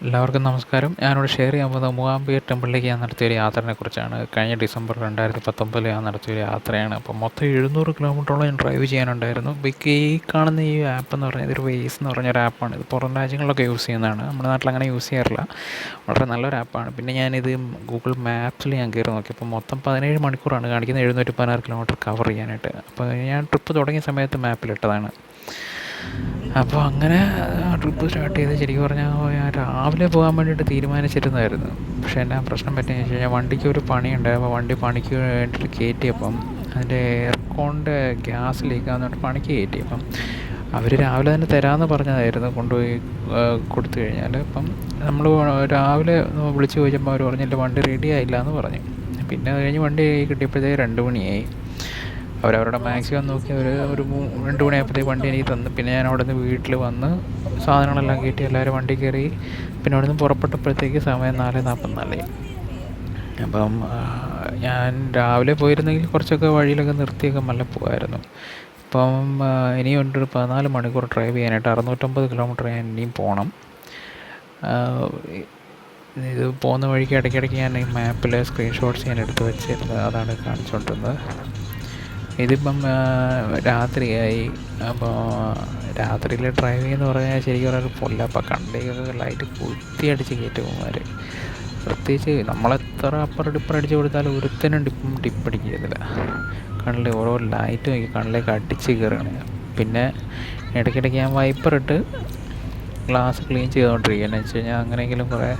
എല്ലാവർക്കും നമസ്കാരം. ഞാനിവിടെ ഷെയർ ചെയ്യാൻ പോകുന്നത് മൂകാംബിക ടെമ്പിളിലേക്ക് ഞാൻ നടത്തിയൊരു യാത്രയെക്കുറിച്ചാണ്. കഴിഞ്ഞ ഡിസംബർ 2019 ഞാൻ നടത്തിയൊരു യാത്രയാണ്. അപ്പം മൊത്തം 700 കിലോമീറ്ററോളം ഞാൻ ഡ്രൈവ് ചെയ്യാനുണ്ടായിരുന്നു. അപ്പോൾ ഈ കാണുന്ന ഈ ആപ്പ് എന്ന് പറഞ്ഞാൽ ഇതൊരു വേസ് എന്ന് പറഞ്ഞൊരു ആപ്പാണ്. ഇത് പുറം രാജ്യങ്ങളിലൊക്കെ യൂസ് ചെയ്യുന്നതാണ്. നമ്മുടെ നാട്ടിൽ അങ്ങനെ യൂസ് ചെയ്യാറില്ല. വളരെ നല്ലൊരു ആപ്പാണ്. പിന്നെ ഞാനിത് ഗൂഗിൾ മാപ്സിൽ ഞാൻ കയറി നോക്കിയപ്പോൾ മൊത്തം 17 മണിക്കൂറാണ് കാണിക്കുന്നത് 716 കിലോമീറ്റർ കവർ ചെയ്യാനായിട്ട്. അപ്പോൾ ഞാൻ ട്രിപ്പ് തുടങ്ങിയ സമയത്ത് മാപ്പിലിട്ടതാണ്. അപ്പോൾ അങ്ങനെ ട്രിപ്പ് സ്റ്റാർട്ട് ചെയ്ത് ശരിക്കും പറഞ്ഞാൽ ഞാൻ രാവിലെ പോകാൻ വേണ്ടിയിട്ട് തീരുമാനിച്ചിരുന്നതായിരുന്നു. പക്ഷേ എന്നാ പ്രശ്നം പറ്റിയെന്ന് വെച്ച് കഴിഞ്ഞാൽ വണ്ടിക്ക് ഒരു പണിയുണ്ട്. അപ്പോൾ വണ്ടി പണിക്ക് വേണ്ടിയിട്ട് കയറ്റിയപ്പം അതിൻ്റെ എയർകോണിൻ്റെ ഗ്യാസ് ലീക്കാന്ന് പറഞ്ഞിട്ട് പണിക്ക് കയറ്റി. അപ്പം അവർ രാവിലെ തന്നെ തരാമെന്ന് പറഞ്ഞതായിരുന്നു കൊണ്ടുപോയി കൊടുത്തു കഴിഞ്ഞാൽ. അപ്പം നമ്മൾ രാവിലെ വിളിച്ച് ചോദിച്ചപ്പോൾ അവർ പറഞ്ഞില്ല വണ്ടി റെഡി ആയില്ല എന്ന് പറഞ്ഞു. പിന്നെ അത് കഴിഞ്ഞ് വണ്ടി കിട്ടിയപ്പോഴത്തേക്ക് 2 മണിയായി. അവരവരുടെ മാക്സിമം നോക്കി ഒരു 2 മണിയായപ്പോഴത്തേക്ക് വണ്ടി എനിക്ക് തന്നു. പിന്നെ ഞാൻ അവിടെ നിന്ന് വീട്ടിൽ വന്ന് സാധനങ്ങളെല്ലാം കയറ്റി എല്ലാവരും വണ്ടി കയറി. പിന്നെ അവിടെ നിന്ന് പുറപ്പെട്ടപ്പോഴത്തേക്ക് സമയം 4:44. അപ്പം ഞാൻ രാവിലെ പോയിരുന്നെങ്കിൽ കുറച്ചൊക്കെ വഴിയിലൊക്കെ നിർത്തിയൊക്കെ മെല്ലെ പോകുമായിരുന്നു. ഇപ്പം ഇനിയും ഒരു 14 മണിക്കൂർ ഡ്രൈവ് ചെയ്യാനായിട്ട് 650 കിലോമീറ്റർ ഞാൻ ഇനിയും പോകണം. ഇത് പോകുന്ന വഴിക്ക് ഇടയ്ക്കിടയ്ക്ക് ഞാൻ ഈ മാപ്പിൽ സ്ക്രീൻഷോട്ട്സ് ഞാൻ എടുത്ത് വെച്ചിരുന്നത്, അതാണ് കാണിച്ചുകൊണ്ടിരുന്നത്. ഇതിപ്പം രാത്രിയായി. അപ്പോൾ രാത്രിയിൽ ഡ്രൈവിംഗ് എന്ന് പറഞ്ഞാൽ ശരിക്കും പറഞ്ഞാൽ പൊല്ലപ്പം കണ്ടിയൊക്കെ ലൈറ്റ് കുത്തിയടിച്ച് കയറ്റുമാർ. പ്രത്യേകിച്ച് നമ്മളെത്ര അപ്പുറം ഡിപ്പറടിച്ച് കൊടുത്താലും ഒരുത്തനും ടിപ്പടിക്കുന്നില്ല. കണ്ണിൽ ഓരോ ലൈറ്റ് നോക്കി കണ്ണിലേക്ക് അടിച്ച് കയറുകയാണ്. പിന്നെ ഇടയ്ക്കിടയ്ക്ക് ഞാൻ വൈപ്പറിട്ട് ഗ്ലാസ് ക്ലീൻ ചെയ്തുകൊണ്ടിരിക്കുക. എന്ന് വെച്ച് കഴിഞ്ഞാൽ അങ്ങനെയെങ്കിലും കുറേ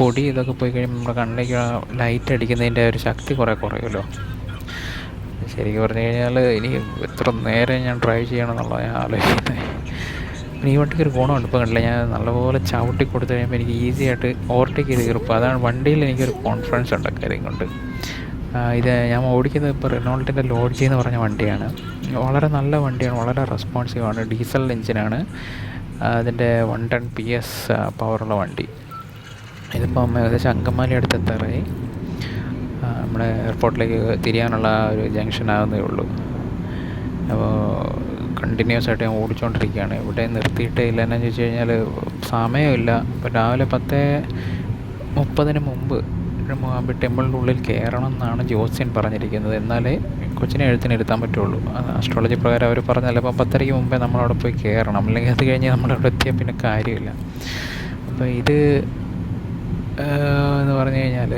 പൊടി ഇതൊക്കെ പോയി കഴിയുമ്പോൾ നമ്മുടെ കണ്ണിലേക്ക് ലൈറ്റ് അടിക്കുന്നതിൻ്റെ ഒരു ശക്തി കുറേ കുറയുമല്ലോ. ശരിക്കും പറഞ്ഞു കഴിഞ്ഞാൽ ഇനി എത്ര നേരം ഞാൻ ഡ്രൈവ് ചെയ്യണമെന്നുള്ളത് ഞാൻ ആലോചിക്കുന്നത്. പിന്നെ ഈ വണ്ടിക്ക് ഒരു ഗുണമുണ്ട്. ഇപ്പോൾ കണ്ടില്ല, ഞാൻ നല്ലപോലെ ചവിട്ടി കൊടുത്തു കഴിയുമ്പോൾ എനിക്ക് ഈസി ആയിട്ട് ഓവർടേക്ക് ചെയ്ത് കയറും. അതാണ് വണ്ടിയിൽ എനിക്കൊരു കോൺഫിഡൻസ് ഉണ്ട് കാര്യം കൊണ്ട്. ഇത് ഞാൻ ഓടിക്കുന്നത് ഇപ്പോൾ റിനോൾട്ടിൻ്റെ ലോഡ്ജി എന്ന് പറഞ്ഞ വണ്ടിയാണ്. വളരെ നല്ല വണ്ടിയാണ്, വളരെ റെസ്പോൺസീവാണ്. ഡീസൽ എഞ്ചിനാണ്. അതിൻ്റെ 110 PS പവറുള്ള വണ്ടി. ഇതിപ്പം ഏകദേശം അങ്കമാലി അടുത്തെത്താറായി. നമ്മുടെ എയർപോർട്ടിലേക്ക് തിരിയാനുള്ള ഒരു ജംഗ്ഷൻ ആകുന്നേ ഉള്ളൂ. അപ്പോൾ കണ്ടിന്യൂസ് ആയിട്ട് ഞാൻ ഓടിച്ചുകൊണ്ടിരിക്കുകയാണ്. ഇവിടെ നിർത്തിയിട്ടേ ഇല്ല. എന്നാന്ന് ചോദിച്ചു കഴിഞ്ഞാൽ സമയമില്ല. ഇപ്പോൾ രാവിലെ 10:30 മുമ്പ് മൂകാംബിക ടെമ്പിളിൻ്റെ ഉള്ളിൽ കയറണം എന്നാണ് ജോത്സ്യൻ പറഞ്ഞിരിക്കുന്നത്. എന്നാലേ കൊച്ചിനെ എഴുത്തിനിരുത്താൻ പറ്റുള്ളൂ. അസ്ട്രോളജി പ്രകാരം അവർ പറഞ്ഞല്ലോ. അപ്പോൾ 10:30 മുമ്പേ നമ്മളവിടെ പോയി കയറണം. അല്ലെങ്കിൽ അത് കഴിഞ്ഞ് നമ്മളവിടെ എത്തിയാൽ പിന്നെ കാര്യമില്ല. അപ്പോൾ ഇത് എന്ന് പറഞ്ഞു കഴിഞ്ഞാൽ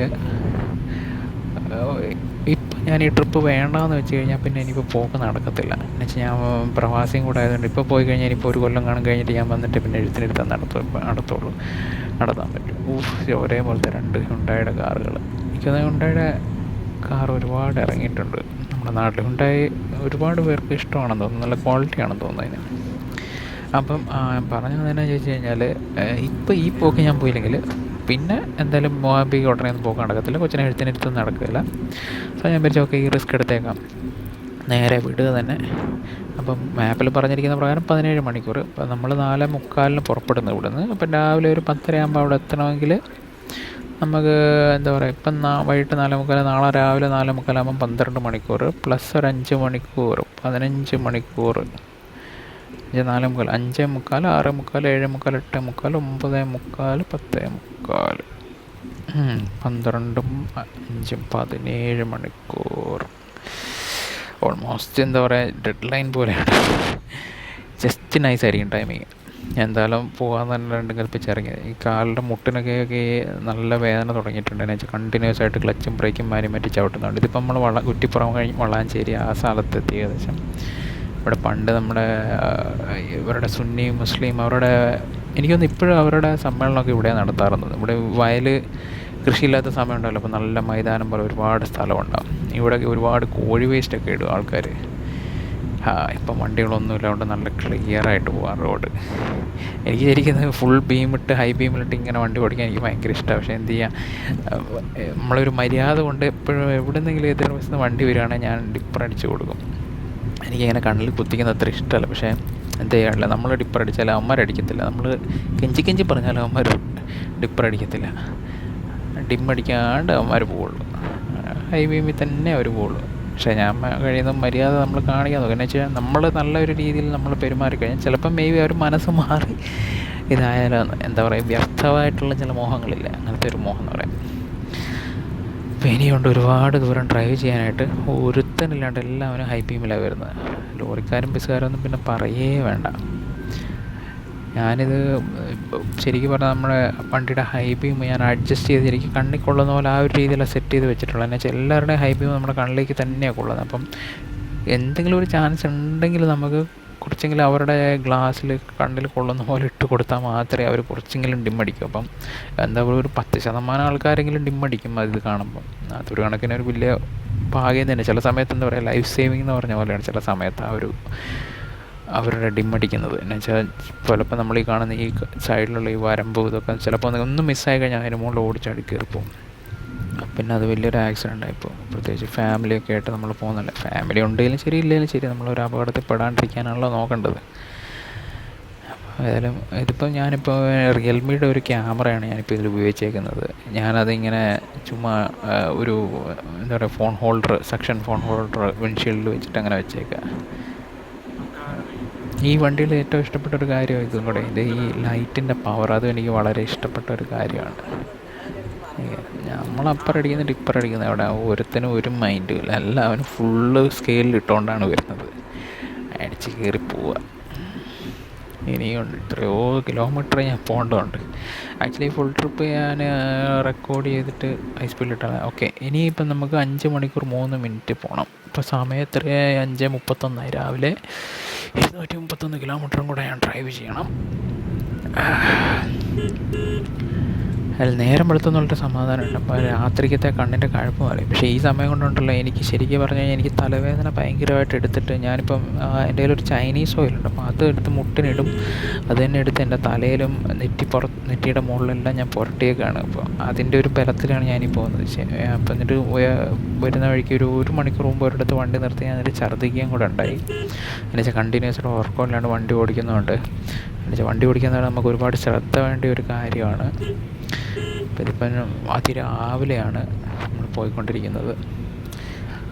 ഇപ്പം ഞാൻ ഈ ട്രിപ്പ് വേണ്ടാന്ന് വെച്ച് കഴിഞ്ഞാൽ പിന്നെ ഇനിയിപ്പോൾ പോക്ക് നടക്കത്തില്ല. എന്ന് വെച്ചാൽ ഞാൻ പ്രവാസിയും കൂടെ ആയതുകൊണ്ട് ഇപ്പോൾ പോയി കഴിഞ്ഞാൽ ഇനിയിപ്പോൾ ഒരു കൊല്ലം കഴിഞ്ഞിട്ട് ഞാൻ വന്നിട്ട് പിന്നെ എഴുത്തിനെടുത്താൽ നടത്താൻ പറ്റും. ഒരേപോലത്തെ 2 ഹുണ്ടായുടെ കാറുകൾ. എനിക്കത് ഹുണ്ടായുടെ കാർ ഒരുപാട് ഇറങ്ങിയിട്ടുണ്ട് നമ്മുടെ നാട്ടിൽ. ഹുണ്ടായി ഒരുപാട് പേർക്ക് ഇഷ്ടമാണെന്ന് തോന്നുന്നു, നല്ല ക്വാളിറ്റിയാണെന്ന് തോന്നുന്നു അതിന്. അപ്പം പറഞ്ഞത് എന്നാ ചോദിച്ചു കഴിഞ്ഞാൽ ഇപ്പം ഈ പോക്ക് ഞാൻ പോയില്ലെങ്കിൽ പിന്നെ എന്തായാലും മൂകാംബിക ഉടനെ ഒന്നും പോക്ക് നടക്കത്തില്ല. കൊച്ചിനെ എഴുത്തിനിരുത്തൊന്നും നടക്കില്ല. സോ ഞാൻ വിചാരിച്ചു ഓക്കെ ഈ റിസ്ക് എടുത്തേക്കാം, നേരെ വിടുക തന്നെ. അപ്പം മാപ്പിൽ പറഞ്ഞിരിക്കുന്ന പ്രകാരം 17 മണിക്കൂർ. അപ്പം നമ്മൾ 4:45 പുറപ്പെടുന്നു ഇവിടുന്ന്. അപ്പം രാവിലെ ഒരു 10:30 ആകുമ്പോൾ അവിടെ എത്തണമെങ്കിൽ നമുക്ക് എന്താ പറയുക, ഇപ്പം വൈകിട്ട് 4:45, നാളെ രാവിലെ 4:45 ആകുമ്പം 12 മണിക്കൂർ പ്ലസ് ഒരു 5 മണിക്കൂർ 15 മണിക്കൂർ. 4:45, 5:45, 6:45, 7:45, 8:45, 9:45, 10:45, 12, 5, 17 മണിക്കൂർ. ഓൾമോസ്റ്റ് എന്താ പറയുക, ഡെഡ് ലൈൻ പോലെയാണ്. ജസ്റ്റ് നൈസായിരിക്കും ടൈമിങ്. എന്തായാലും പോകാൻ തന്നെ 2 കൽപ്പിച്ചിറങ്ങിയത്. ഈ കാലിൻ്റെ മുട്ടിനൊക്കെ നല്ല വേദന തുടങ്ങിയിട്ടുണ്ട്. എന്ന് വെച്ചാൽ കണ്ടിന്യൂസ് ആയിട്ട് ക്ലച്ചും ബ്രേക്കും മാറ്റി ചവിട്ടുന്നുണ്ട്. ഇതിപ്പോൾ നമ്മൾ കുറ്റിപ്പുറം കഴിഞ്ഞ് വളാഞ്ചേരി ആ സ്ഥലത്തെത്തി. ഏകദേശം ഇവിടെ പണ്ട് നമ്മുടെ ഇവരുടെ സുന്നി മുസ്ലിം അവരുടെ എനിക്കൊന്ന് ഇപ്പോഴും അവരുടെ സമ്മേളനമൊക്കെ ഇവിടെ നടത്താറുള്ളത്. ഇവിടെ വയൽ കൃഷിയില്ലാത്ത സമയം ഉണ്ടല്ലോ. അപ്പോൾ നല്ല മൈതാനം പോലെ ഒരുപാട് സ്ഥലമുണ്ടാകും. ഇവിടെയൊക്കെ ഒരുപാട് കോഴി വേസ്റ്റൊക്കെ ഇടും ആൾക്കാർ. ഇപ്പം വണ്ടികളൊന്നും ഇല്ലാണ്ട് നല്ല ക്ലിയറായിട്ട് പോകാം റോഡ്. എനിക്ക് ശരിക്കും ഫുൾ ബീമിട്ട് ഹൈ ബീമിലിട്ട് ഇങ്ങനെ വണ്ടി ഓടിക്കാൻ എനിക്ക് ഭയങ്കര ഇഷ്ടമാണ്. പക്ഷേ എന്ത് ചെയ്യാം, നമ്മളൊരു മര്യാദ കൊണ്ട് എപ്പോഴും എവിടെന്നെങ്കിലും എതിർ വശത്ത് വണ്ടി വരികയാണെങ്കിൽ ഞാൻ ഡിപ്പറടിച്ച് കൊടുക്കും. എനിക്കിങ്ങനെ കണ്ണിൽ കുത്തിക്കുന്നത് അത്ര ഇഷ്ടമല്ല. പക്ഷേ എന്ത് ചെയ്യാറില്ല, നമ്മൾ ഡിപ്പറടിച്ചാലും അവന്മാരടിക്കത്തില്ല. നമ്മൾ കെഞ്ചി പറഞ്ഞാലും അവന്മാർ ഡിപ്പറടിക്കത്തില്ല. ഡിമ്മടിക്കാണ്ട് അവന്മാർ പോവുള്ളൂ. ഹൈ ബീമിൽ തന്നെ അവർ പോവുള്ളൂ. പക്ഷേ ഞാൻ കഴിയുന്ന മര്യാദ നമ്മൾ കാണിക്കാൻ നോക്കുക. എന്ന് വെച്ചാൽ നമ്മൾ നല്ലൊരു രീതിയിൽ നമ്മൾ പെരുമാറിക്കഴിഞ്ഞാൽ ചിലപ്പം മേ ബി അവർ മനസ്സ് മാറി ഇതായാലും എന്താ പറയുക, വ്യർത്ഥമായിട്ടുള്ള ചില മോഹങ്ങളില്ല, അങ്ങനത്തെ ഒരു മോഹം എന്ന് പറയാം. അപ്പോൾ ഇനിയുണ്ട് ഒരുപാട് ദൂരം ഡ്രൈവ് ചെയ്യാനായിട്ട്. ഒരുത്തനില്ലാണ്ട് എല്ലാവരും ഹൈ ബീമിലാണ് വരുന്നത്. ലോറിക്കാരും ബസ്സുകാരും ഒന്നും പിന്നെ പറയേ വേണ്ട. ഞാനിത് ശരിക്കും പറഞ്ഞാൽ നമ്മുടെ വണ്ടിയുടെ ഹൈ ബീം ഞാൻ അഡ്ജസ്റ്റ് ചെയ്ത് എനിക്ക് കണ്ണിൽ കൊള്ളുന്ന പോലെ ആ ഒരു രീതിയിലാണ് സെറ്റ് ചെയ്ത് വെച്ചിട്ടുള്ളത്. എന്ന് വെച്ചാൽ എല്ലാവരുടെയും ഹൈ ബീം നമ്മുടെ കണ്ണിലേക്ക് തന്നെയാണ് കൊള്ളുന്നത്. അപ്പം എന്തെങ്കിലും ഒരു ചാൻസ് ഉണ്ടെങ്കിൽ നമുക്ക് കുറച്ചെങ്കിലും അവരുടെ ഗ്ലാസ്സിൽ കണ്ണിൽ കൊള്ളുന്ന പോലെ ഇട്ട് കൊടുത്താൽ മാത്രമേ അവർ കുറച്ചെങ്കിലും ഡിമ്മടിക്കും. അപ്പം എന്താ പറയുക, ഒരു 10% ആൾക്കാരെങ്കിലും ഡിമ്മടിക്കും അത് കാണുമ്പം. അതൊരു കണക്കിന് ഒരു വലിയ ഭാഗ്യം തന്നെ. ചില സമയത്ത് എന്താ പറയുക, ലൈഫ് സേവിങ് എന്ന് പറഞ്ഞ പോലെയാണ് ചില സമയത്ത് ആ ഒരു അവരുടെ ഡിമ്മടിക്കുന്നത്. എന്ന് വെച്ചാൽ ചിലപ്പോൾ നമ്മൾ ഈ കാണുന്ന ഈ സൈഡിലുള്ള ഈ വരമ്പ് ഇതൊക്കെ ചിലപ്പോൾ ഒന്നും മിസ്സായി കഴിഞ്ഞാൽ അതിന് മുകളിൽ ഓടിച്ചാടി കയറിപ്പോവും. പിന്നെ അത് വലിയൊരു ആക്സിഡൻ്റ് ആയിപ്പോൾ. പ്രത്യേകിച്ച് ഫാമിലിയൊക്കെ ആയിട്ട് നമ്മൾ പോകുന്നില്ല. ഫാമിലി ഉണ്ടെങ്കിലും ശരി ഇല്ലെങ്കിലും ശരി നമ്മളൊരു അപകടത്തിൽ പെടാണ്ടിരിക്കാനാണല്ലോ നോക്കേണ്ടത്. ഏതായാലും ഇതിപ്പോൾ ഞാനിപ്പോൾ റിയൽമിയുടെ ഒരു ക്യാമറയാണ് ഞാനിപ്പോൾ ഇതിൽ ഉപയോഗിച്ചേക്കുന്നത്. ഞാനതിങ്ങനെ ചുമ്മാ ഒരു എന്താ പറയുക phone holder, section phone holder വിൻഷീൽഡിൽ വെച്ചിട്ട് അങ്ങനെ വെച്ചേക്കുക. ഈ വണ്ടിയിൽ ഏറ്റവും ഇഷ്ടപ്പെട്ട ഒരു കാര്യം ഇതും കൂടെ, ഇത് ഈ ലൈറ്റിൻ്റെ പവർ, അതും എനിക്ക് വളരെ ഇഷ്ടപ്പെട്ട ഒരു കാര്യമാണ്. നമ്മളപ്പറടിക്കുന്നിട്ട് ഇപ്പറടിക്കുന്നത് അവിടെ ഒരുത്തനും ഒരു മൈൻഡും ഇല്ല. എല്ലാവരും ഫുള്ള് സ്കെയിലിൽ ഇട്ടുകൊണ്ടാണ് വരുന്നത്. അടിച്ച് കയറി പോവുക. ഇനിയുണ്ട് എത്രയോ കിലോമീറ്റർ ഞാൻ പോകേണ്ടതുണ്ട്. ആക്ച്വലി ഫുൾ ട്രിപ്പ് ഞാൻ റെക്കോർഡ് ചെയ്തിട്ട് ഹൈ സ്പീഡിലിട്ടാണ്. ഓക്കെ, ഇനിയിപ്പം നമുക്ക് 5 മണിക്കൂർ 3 മിനിറ്റ് പോകണം. ഇപ്പോൾ സമയം എത്രയായി? 5:31 രാവിലെ 231 കിലോമീറ്ററും കൂടെ ഞാൻ ഡ്രൈവ് ചെയ്യണം. അതിൽ നേരം വെളുത്തുന്നുള്ള സമാധാനമുണ്ട്. അപ്പോൾ രാത്രിക്കത്തെ കണ്ണിൻ്റെ കഴപ്പ് മാറി. പക്ഷേ ഈ സമയം കൊണ്ടുണ്ടല്ലോ എനിക്ക് ശരിക്കും പറഞ്ഞു കഴിഞ്ഞാൽ എനിക്ക് തലവേദന ഭയങ്കരമായിട്ട് എടുത്തിട്ട് ഞാനിപ്പം എൻ്റെ കയ്യിലൊരു ചൈനീസ് ഓയിലുണ്ട്. അപ്പോൾ അത് എടുത്ത് മുട്ടിനിടും. അത് തന്നെ എടുത്ത് എൻ്റെ തലയിലും നെറ്റിയുടെ മുകളിലെല്ലാം ഞാൻ പുരട്ടിയേക്കാണ്. അപ്പോൾ അതിൻ്റെ ഒരു ബലത്തിലാണ് ഞാനീ പോകുന്നത്. അപ്പോൾ എന്നിട്ട് വരുന്ന വഴിക്ക് ഒരു മണിക്കൂർ മുമ്പ് ഒരിടത്ത് വണ്ടി നിർത്തി ഞാൻ എന്നിട്ട് ഛർദ്ദിക്കുകയും കൂടെ ഉണ്ടായി. എന്നുവെച്ചാൽ കണ്ടിന്യൂസ് ആയിട്ട് ഉറക്കമില്ലാണ്ട് വണ്ടി ഓടിക്കുന്നതുകൊണ്ട്. എന്നുവെച്ചാൽ വണ്ടി ഓടിക്കുന്നത് നമുക്ക് ഒരുപാട് ശ്രദ്ധ വേണ്ട ഒരു കാര്യമാണ്. അപ്പോൾ ഇതിപ്പം അതിരാവിലെയാണ് നമ്മൾ പോയിക്കൊണ്ടിരിക്കുന്നത്.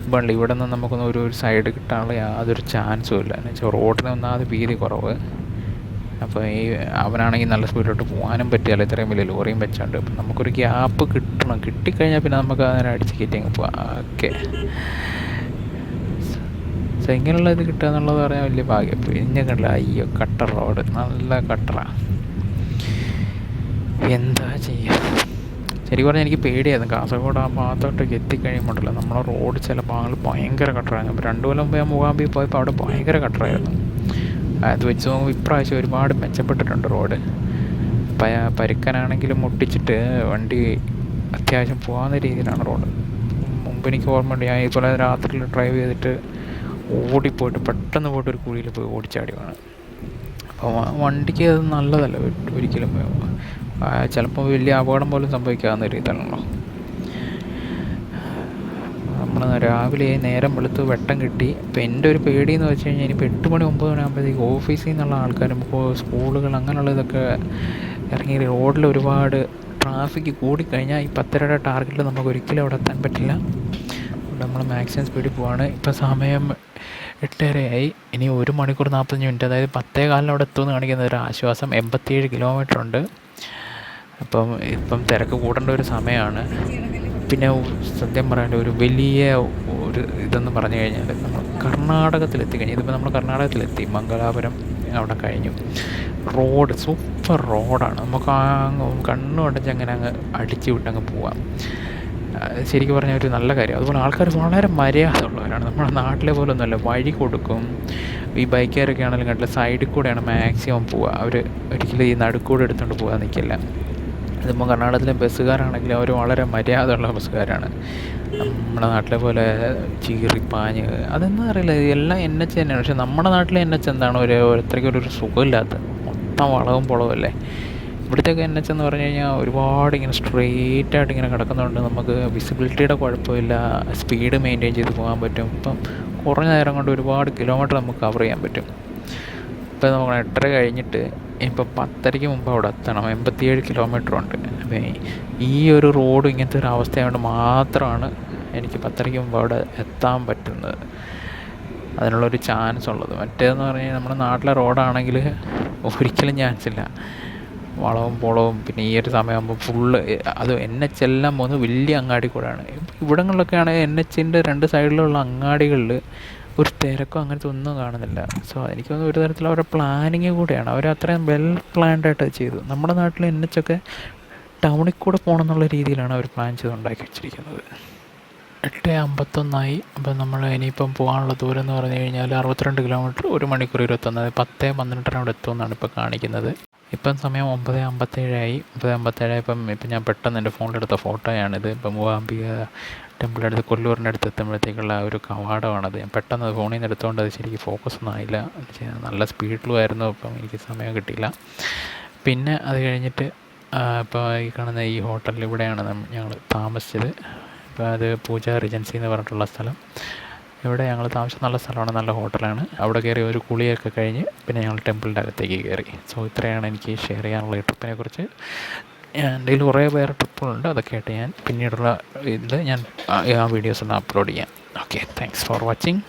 ഇപ്പം ഇവിടെ നിന്ന് നമുക്കൊന്നും ഒരു സൈഡ് കിട്ടാനുള്ള യാതൊരു ചാൻസും ഇല്ല. എന്ന് വെച്ചാൽ റോഡിന് ഒന്നാമത് വീതി കുറവ്. അപ്പോൾ ഈ അവനാണെങ്കിൽ നല്ല സ്പീഡിലോട്ട് പോകാനും പറ്റില്ല, ഇത്രയും വലിയ ലോറിയും വെച്ചുകൊണ്ട്. അപ്പം നമുക്കൊരു ഗ്യാപ്പ് കിട്ടണം. കിട്ടിക്കഴിഞ്ഞാൽ പിന്നെ നമുക്ക് അതിനെ അടിച്ച് കയറ്റി അങ്ങ് പോവാം. ഓക്കെ, സോ ഇങ്ങനെയുള്ള ഇത് കിട്ടുക എന്നുള്ളത് പറയാൻ വലിയ ഭാഗ്യം. പിന്നെ കണ്ടില്ല, അയ്യോ കട്ടർ റോഡ്, നല്ല കട്ടറാണ്. എന്താ ചെയ്യുക? ശരിക്കും പറഞ്ഞാൽ എനിക്ക് പേടിയായിരുന്നു. കാസർഗോഡ് ആ ഭാഗത്തോട്ടൊക്കെ എത്തിക്കഴിയുമ്പോഴല്ലോ നമ്മളെ റോഡ് ചില ഭാഗങ്ങൾ ഭയങ്കര കട്ടറായിരുന്നു. അപ്പോൾ 2 കൊല്ലം മുമ്പ് ഞാൻ മൂകാംബിക പോയപ്പോൾ അവിടെ ഭയങ്കര കട്ടറായിരുന്നു. അത് വെച്ച് നോക്കുമ്പോൾ ഇപ്രാവശ്യം ഒരുപാട് മെച്ചപ്പെട്ടിട്ടുണ്ട് റോഡ്. പരുക്കനാണെങ്കിലും മുട്ടിച്ചിട്ട് വണ്ടി അത്യാവശ്യം പോകാവുന്ന രീതിയിലാണ് റോഡ്. മുമ്പ് എനിക്ക് ഓർമ്മയുണ്ട്, ഞാൻ ഇതുപോലെ രാത്രിയിൽ ഡ്രൈവ് ചെയ്തിട്ട് ഓടിപ്പോയിട്ട് പെട്ടെന്ന് പോയിട്ട് ഒരു കുഴിയിൽ പോയി ഓടിച്ചാടിയാണ്. അപ്പോൾ വണ്ടിക്ക് അത് നല്ലതല്ല ഒരിക്കലും. ചിലപ്പോൾ വലിയ അപകടം പോലും സംഭവിക്കാവുന്ന രീതിയിലാണല്ലോ. നമ്മൾ രാവിലെ നേരം വെളുത്ത് വെട്ടം കിട്ടി. ഇപ്പോൾ എൻ്റെ ഒരു പേടി എന്ന് വെച്ച് കഴിഞ്ഞാൽ ഇനിയിപ്പോൾ 8 മണി 9 മണി ആകുമ്പോഴത്തേക്ക് ഓഫീസിൽ നിന്നുള്ള ആൾക്കാരും സ്കൂളുകൾ അങ്ങനെയുള്ള ഇതൊക്കെ ഇറങ്ങി റോഡിൽ ഒരുപാട് ട്രാഫിക് കൂടിക്കഴിഞ്ഞാൽ ഈ 10:30 ടാർഗറ്റിൽ നമുക്ക് ഒരിക്കലും അവിടെ എത്താൻ പറ്റില്ല. അതുകൊണ്ട് നമ്മൾ മാക്സിമം സ്പീഡിൽ പോവാണ്. ഇപ്പോൾ സമയം 8:30 ഇനി 1 മണിക്കൂർ 45 മിനിറ്റ്, അതായത് 10:15 അവിടെ എത്തുമെന്ന് കാണിക്കുന്ന ഒരു ആശ്വാസം. 87 കിലോമീറ്റർ ഉണ്ട്. ഇപ്പം തിരക്ക് കൂടേണ്ട ഒരു സമയമാണ്. പിന്നെ സത്യം പറയാൻ ഒരു വലിയ ഒരു ഇതെന്ന് പറഞ്ഞു കഴിഞ്ഞാൽ നമ്മൾ കർണാടകത്തിലെത്തിക്കഴിഞ്ഞു. ഇതിപ്പോൾ നമ്മൾ കർണാടകത്തിലെത്തി, മംഗലാപുരം അവിടെ കഴിഞ്ഞു. റോഡ് സൂപ്പർ റോഡാണ്. നമുക്ക് കണ്ണു അടച്ച് അങ്ങനെ അങ്ങ് അടിച്ചു വിട്ടങ്ങ് പോവാം. ശരിക്കും പറഞ്ഞാൽ ഒരു നല്ല കാര്യം. അതുപോലെ ആൾക്കാർ വളരെ മര്യാദ ഉള്ളവരാണ്. നമ്മുടെ നാട്ടിലെ പോലെ ഒന്നുമല്ല, വഴി കൊടുക്കും. ഈ ബൈക്കുകാരൊക്കെ ആണെങ്കിലും കണ്ടില്ല, സൈഡിൽ കൂടെയാണ് മാക്സിമം പോവുക. അവർ ഒരിക്കലും ഈ നടുക്കൂടെ എടുത്തുകൊണ്ട് പോകാൻ നിൽക്കില്ല. ഇതിപ്പോൾ കർണാടകത്തിലെ ബസ്സുകാരാണെങ്കിലും അവർ വളരെ മര്യാദ ഉള്ള ബസ്സുകാരാണ്. നമ്മുടെ നാട്ടിലെ പോലെ ചീറിപ്പാഞ്ഞ് അതൊന്നും അറിയില്ല. എല്ലാം NH തന്നെയാണ്. പക്ഷെ നമ്മുടെ നാട്ടിലെ NH എന്താണ് ഓരോരുത്തർക്കൊരു സുഖമില്ലാത്ത, മൊത്തം വളവും പൊളവുമല്ലേ. ഇവിടുത്തെയൊക്കെ NH എന്ന് പറഞ്ഞു കഴിഞ്ഞാൽ ഒരുപാട് ഇങ്ങനെ സ്ട്രെയിറ്റായിട്ട് ഇങ്ങനെ കിടക്കുന്നതുകൊണ്ട് നമുക്ക് വിസിബിലിറ്റിയുടെ കുഴപ്പമില്ല, സ്പീഡ് മെയിൻറ്റെയിൻ ചെയ്ത് പോകാൻ പറ്റും. ഇപ്പം കുറഞ്ഞ നേരം കൊണ്ട് ഒരുപാട് കിലോമീറ്റർ നമുക്ക് കവർ ചെയ്യാൻ പറ്റും. ഇപ്പം നമുക്ക് 8:30 കഴിഞ്ഞിട്ട് ഇപ്പം 10:30 മുമ്പ് അവിടെ എത്തണം. 87 കിലോമീറ്റർ ഉണ്ട്. അപ്പം ഈ ഒരു റോഡ് ഇങ്ങനത്തെ ഒരു അവസ്ഥയായതുകൊണ്ട് മാത്രമാണ് എനിക്ക് 10:30 മുമ്പ് അവിടെ എത്താൻ പറ്റുന്നത്, അതിനുള്ളൊരു ചാൻസ് ഉള്ളത്. മറ്റേതെന്ന് പറഞ്ഞു കഴിഞ്ഞാൽ നമ്മുടെ നാട്ടിലെ റോഡാണെങ്കിൽ ഒരിക്കലും ചാൻസ് ഇല്ല. വളവും പുളവും. പിന്നെ ഈ ഒരു സമയമാകുമ്പോൾ ഫുള്ള് അത് NH എല്ലാം പോകുന്നത് വലിയ അങ്ങാടി കൂടെയാണ്. ഇവിടങ്ങളിലൊക്കെ ആണെങ്കിൽ NHൻ്റെ 2 സൈഡിലുള്ള അങ്ങാടികളിൽ ഒരു തിരക്കോ അങ്ങനത്തെ ഒന്നും കാണുന്നില്ല. സോ എനിക്ക് തോന്നുന്നു ഒരു തരത്തിൽ അവരുടെ പ്ലാനിങ് കൂടെയാണ്. അവർ അത്രയും വെൽ പ്ലാൻഡായിട്ട് അത് ചെയ്തു. നമ്മുടെ നാട്ടിൽ NH ഒക്കെ ടൗണിൽ കൂടെ പോകണം എന്നുള്ള രീതിയിലാണ് അവർ പ്ലാൻ ചെയ്ത് ഉണ്ടാക്കി വെച്ചിരിക്കുന്നത്. 8:51 അപ്പം നമ്മൾ ഇനിയിപ്പം പോകാനുള്ള ദൂരം എന്ന് പറഞ്ഞു കഴിഞ്ഞാൽ 62 കിലോമീറ്റർ, 1 മണിക്കൂർ 21, 10:12 അവിടെ എത്തുമെന്നാണ് ഇപ്പോൾ കാണിക്കുന്നത്. ഇപ്പം സമയം 9:57 ഇപ്പം ഞാൻ പെട്ടെന്ന് എൻ്റെ ഫോണിലെടുത്ത ഫോട്ടോയാണിത്. ഇപ്പം മൂകാംബിക ടെമ്പിളിൻ്റെ അടുത്ത് കൊല്ലൂരിൻ്റെ അടുത്ത് എത്തുമ്പോഴത്തേക്കുള്ള ഒരു കവാടമാണത്. ഞാൻ പെട്ടെന്ന് ഫോണിൽ നിന്ന് എടുത്തുകൊണ്ട് അത് ശരിക്കും ഫോക്കസ് ഒന്നും ആയില്ല. നല്ല സ്പീഡിലുമായിരുന്നു. ഇപ്പം എനിക്ക് സമയം കിട്ടിയില്ല. പിന്നെ അത് കഴിഞ്ഞിട്ട് ഇപ്പോൾ ഈ കാണുന്ന ഈ ഹോട്ടലിൽ ഇവിടെയാണ് ഞങ്ങൾ താമസിച്ചത്. ഇപ്പോൾ അത് പൂജ റിജൻസി എന്ന് പറഞ്ഞിട്ടുള്ള സ്ഥലം. ഇവിടെ ഞങ്ങൾ താമസിച്ച നല്ല സ്ഥലമാണ്, നല്ല ഹോട്ടലാണ്. അവിടെ കയറി ഒരു കുളിയൊക്കെ കഴിഞ്ഞ് പിന്നെ ഞങ്ങൾ ടെമ്പിളിൻ്റെ അകത്തേക്ക് കയറി. സോ ഇത്രയാണ് എനിക്ക് ഷെയർ ചെയ്യാനുള്ള ഈ ട്രിപ്പിനെ കുറിച്ച്. എൻ്റെ കയ്യിൽ കുറേ വേറെ ട്രിപ്പുകളുണ്ട്. അതൊക്കെ ആയിട്ട് ഞാൻ പിന്നീടുള്ള ഇതിൽ ഞാൻ ആ വീഡിയോസ് ഒന്ന് അപ്ലോഡ് ചെയ്യാം. Okay, thanks for watching.